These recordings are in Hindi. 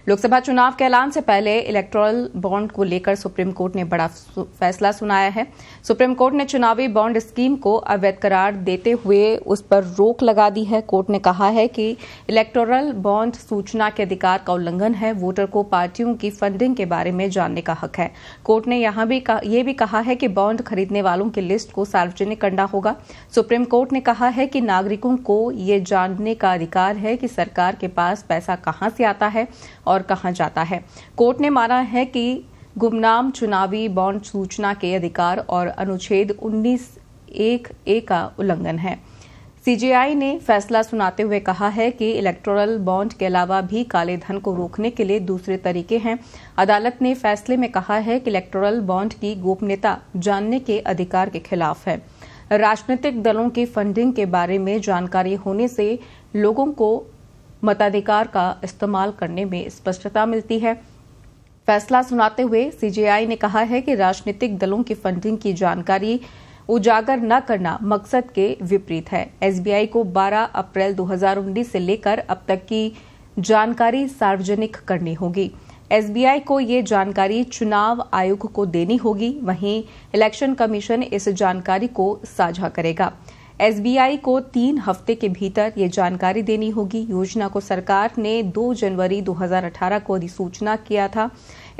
लोकसभा चुनाव के ऐलान से पहले इलेक्टोरल बॉन्ड को लेकर सुप्रीम कोर्ट ने बड़ा फैसला सुनाया है। सुप्रीम कोर्ट ने चुनावी बॉन्ड स्कीम को अवैध करार देते हुए उस पर रोक लगा दी है। कोर्ट ने कहा है कि इलेक्टोरल बॉन्ड सूचना के अधिकार का उल्लंघन है। वोटर को पार्टियों की फंडिंग के बारे में जानने का हक है। कोर्ट ने ये भी कहा है कि बॉन्ड खरीदने वालों की लिस्ट को सार्वजनिक करना होगा। सुप्रीम कोर्ट ने कहा है कि नागरिकों को ये जानने का अधिकार है कि सरकार के पास पैसा कहां से आता है और कहां जाता है। कोर्ट ने माना है कि गुमनाम चुनावी बॉन्ड सूचना के अधिकार और अनुच्छेद 19(1)(a) का उल्लंघन है। सीजेआई ने फैसला सुनाते हुए कहा है कि इलेक्टोरल बॉन्ड के अलावा भी काले धन को रोकने के लिए दूसरे तरीके हैं। अदालत ने फैसले में कहा है कि इलेक्टोरल बॉन्ड की गोपनीयता जानने के अधिकार के खिलाफ है। राजनीतिक दलों की फंडिंग के बारे में जानकारी होने से लोगों को मताधिकार का इस्तेमाल करने में स्पष्टता मिलती है। फैसला सुनाते हुए सीजेआई ने कहा है कि राजनीतिक दलों की फंडिंग की जानकारी उजागर न करना मकसद के विपरीत है। एसबीआई को 12 अप्रैल 2019 से लेकर अब तक की जानकारी सार्वजनिक करनी होगी। एसबीआई को ये जानकारी चुनाव आयोग को देनी होगी। वहीं इलेक्शन कमीशन इस जानकारी को साझा करेगा। एसबीआई को 3 हफ्ते के भीतर ये जानकारी देनी होगी। योजना को सरकार ने 2 जनवरी 2018 को अधिसूचना किया था।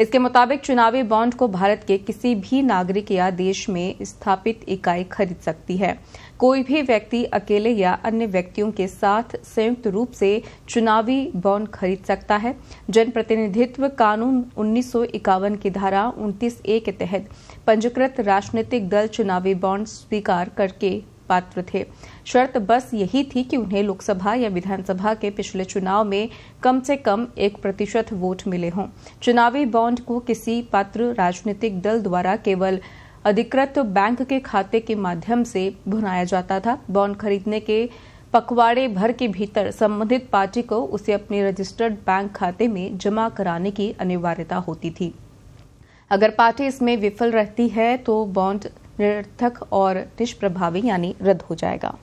इसके मुताबिक चुनावी बॉन्ड को भारत के किसी भी नागरिक या देश में स्थापित इकाई खरीद सकती है। कोई भी व्यक्ति अकेले या अन्य व्यक्तियों के साथ संयुक्त रूप से चुनावी बॉन्ड खरीद सकता है। जनप्रतिनिधित्व कानून 1951 की धारा 29(a) के तहत पंजीकृत राजनीतिक दल चुनावी बॉन्ड स्वीकार करके पात्र थे। शर्त बस यही थी कि उन्हें लोकसभा या विधानसभा के पिछले चुनाव में कम से कम 1% वोट मिले हों। चुनावी बॉन्ड को किसी पात्र राजनीतिक दल द्वारा केवल अधिकृत बैंक के खाते के माध्यम से भुनाया जाता था। बॉन्ड खरीदने के पखवाड़े भर के भीतर संबंधित पार्टी को उसे अपने रजिस्टर्ड बैंक खाते में जमा कराने की अनिवार्यता होती थी। अगर पार्टी इसमें विफल रहती है तो बॉन्ड निरर्थक और निष्प्रभावी यानी रद्द हो जाएगा।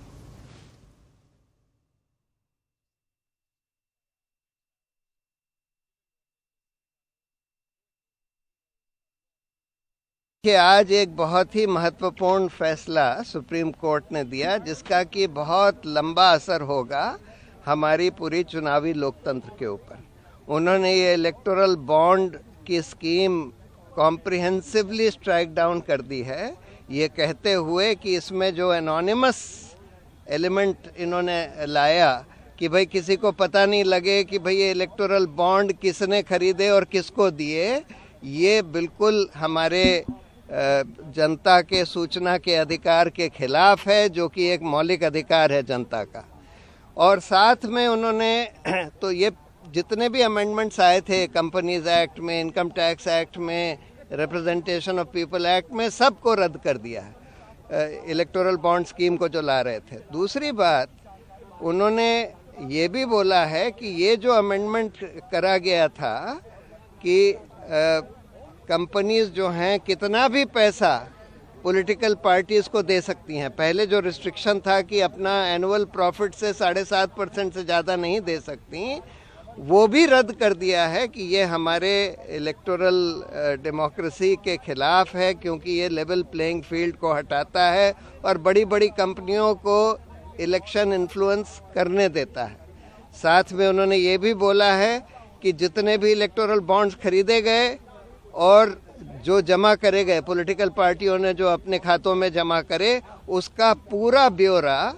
आज एक बहुत ही महत्वपूर्ण फैसला सुप्रीम कोर्ट ने दिया, जिसका कि बहुत लंबा असर होगा हमारी पूरी चुनावी लोकतंत्र के ऊपर। उन्होंने ये इलेक्टोरल बॉन्ड की स्कीम कॉम्प्रिहेंसिवली स्ट्राइक डाउन कर दी है, ये कहते हुए कि इसमें जो एनोनिमस एलिमेंट इन्होंने लाया कि भाई किसी को पता नहीं लगे कि भाई ये इलेक्टोरल बॉन्ड किसने खरीदे और किसको दिए, ये बिल्कुल हमारे जनता के सूचना के अधिकार के खिलाफ है, जो कि एक मौलिक अधिकार है जनता का। और साथ में उन्होंने तो ये जितने भी अमेंडमेंट्स आए थे कंपनीज एक्ट में, इनकम टैक्स एक्ट में, रिप्रेजेंटेशन ऑफ पीपल एक्ट में, सबको रद्द कर दिया है इलेक्टोरल बॉन्ड स्कीम को जो ला रहे थे। दूसरी बात, उन्होंने ये भी बोला है कि ये जो अमेंडमेंट करा गया था कि कंपनीज जो हैं कितना भी पैसा पॉलिटिकल पार्टीज को दे सकती हैं। पहले जो रिस्ट्रिक्शन था कि अपना एनुअल प्रॉफिट से 7.5% से ज़्यादा नहीं दे सकती, वो भी रद्द कर दिया है कि ये हमारे इलेक्टोरल डेमोक्रेसी के खिलाफ है, क्योंकि ये लेवल प्लेइंग फील्ड को हटाता है और बड़ी बड़ी कंपनियों को इलेक्शन इन्फ्लुएंस करने देता है। साथ में उन्होंने ये भी बोला है कि जितने भी इलेक्टोरल बॉन्ड्स खरीदे गए और जो जमा करे गए, पॉलिटिकल पार्टियों ने जो अपने खातों में जमा करे, उसका पूरा ब्यौरा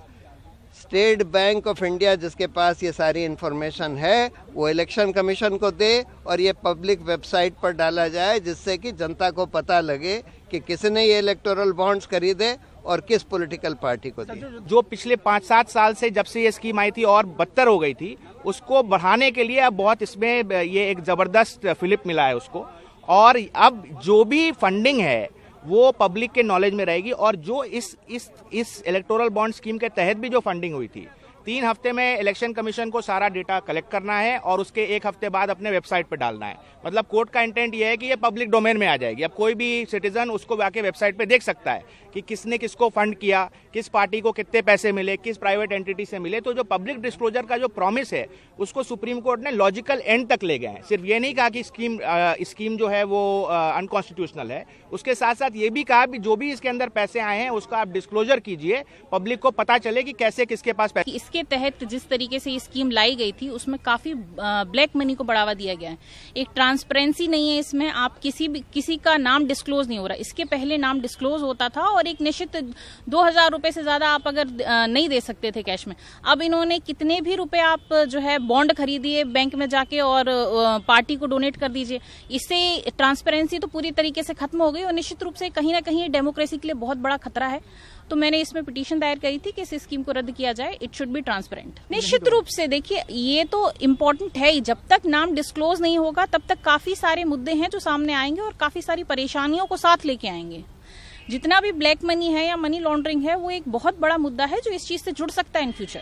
स्टेट बैंक ऑफ इंडिया, जिसके पास ये सारी इंफॉर्मेशन है, वो इलेक्शन कमीशन को दे और ये पब्लिक वेबसाइट पर डाला जाए, जिससे कि जनता को पता लगे कि किसने ये इलेक्टोरल बॉन्ड्स खरीदे और किस पॉलिटिकल पार्टी को दिए। जो पिछले 5-7 साल से जब से ये स्कीम आई थी और बदतर हो गई थी, उसको बढ़ाने के लिए अब बहुत इसमें ये एक जबरदस्त फिलिप मिला है उसको। और अब जो भी फंडिंग है वो पब्लिक के नॉलेज में रहेगी। और जो इस इलेक्टोरल बॉन्ड स्कीम के तहत भी जो फंडिंग हुई थी, 3 हफ्ते में इलेक्शन कमीशन को सारा डेटा कलेक्ट करना है और उसके 1 हफ्ते बाद अपने वेबसाइट पर डालना है। मतलब कोर्ट का इंटेंट ये है कि ये पब्लिक डोमेन में आ जाएगी। अब कोई भी सिटीजन उसको आके वेबसाइट पे देख सकता है कि किसने किसको फंड किया, किस पार्टी को कितने पैसे मिले, किस प्राइवेट एंटिटी से मिले। तो जो पब्लिक डिस्क्लोजर का जो प्रॉमिस है उसको सुप्रीम कोर्ट ने लॉजिकल एंड तक ले गए हैं। सिर्फ ये नहीं कहा कि स्कीम जो है वो अनकॉन्स्टिट्यूशनल है, उसके साथ साथ ये भी कहा कि जो भी इसके अंदर पैसे आए हैं उसका आप डिस्क्लोजर कीजिए, पब्लिक को पता चले कि कैसे किसके पास पैसे। इसके तहत जिस तरीके से ये स्कीम लाई गई थी उसमें काफी ब्लैक मनी को बढ़ावा दिया गया है। एक ट्रांसपेरेंसी नहीं है इसमें, आप किसी का नाम डिस्क्लोज नहीं हो रहा। इसके पहले नाम डिस्क्लोज होता था और एक निश्चित 2000 रुपए से ज्यादा आप अगर नहीं दे सकते थे कैश में। अब इन्होंने कितने भी रुपए आप जो है बॉन्ड खरीदिए बैंक में जाके और पार्टी को डोनेट कर दीजिए। इससे ट्रांसपेरेंसी तो पूरी तरीके से खत्म हो गई और निश्चित रूप से कहीं ना कहीं डेमोक्रेसी के लिए बहुत बड़ा खतरा है। तो मैंने इसमें पिटीशन दायर करी थी कि इस स्कीम को रद्द किया जाए। It should be transparent. निश्चित रूप से देखिए ये तो इम्पोर्टेंट है ही, जब तक नाम डिस्क्लोज नहीं होगा तब तक काफी सारे मुद्दे हैं जो सामने आएंगे और काफी सारी परेशानियों को साथ लेके आएंगे। जितना भी ब्लैक मनी है या मनी लॉन्ड्रिंग है वो एक बहुत बड़ा मुद्दा है जो इस चीज से जुड़ सकता है इन फ्यूचर।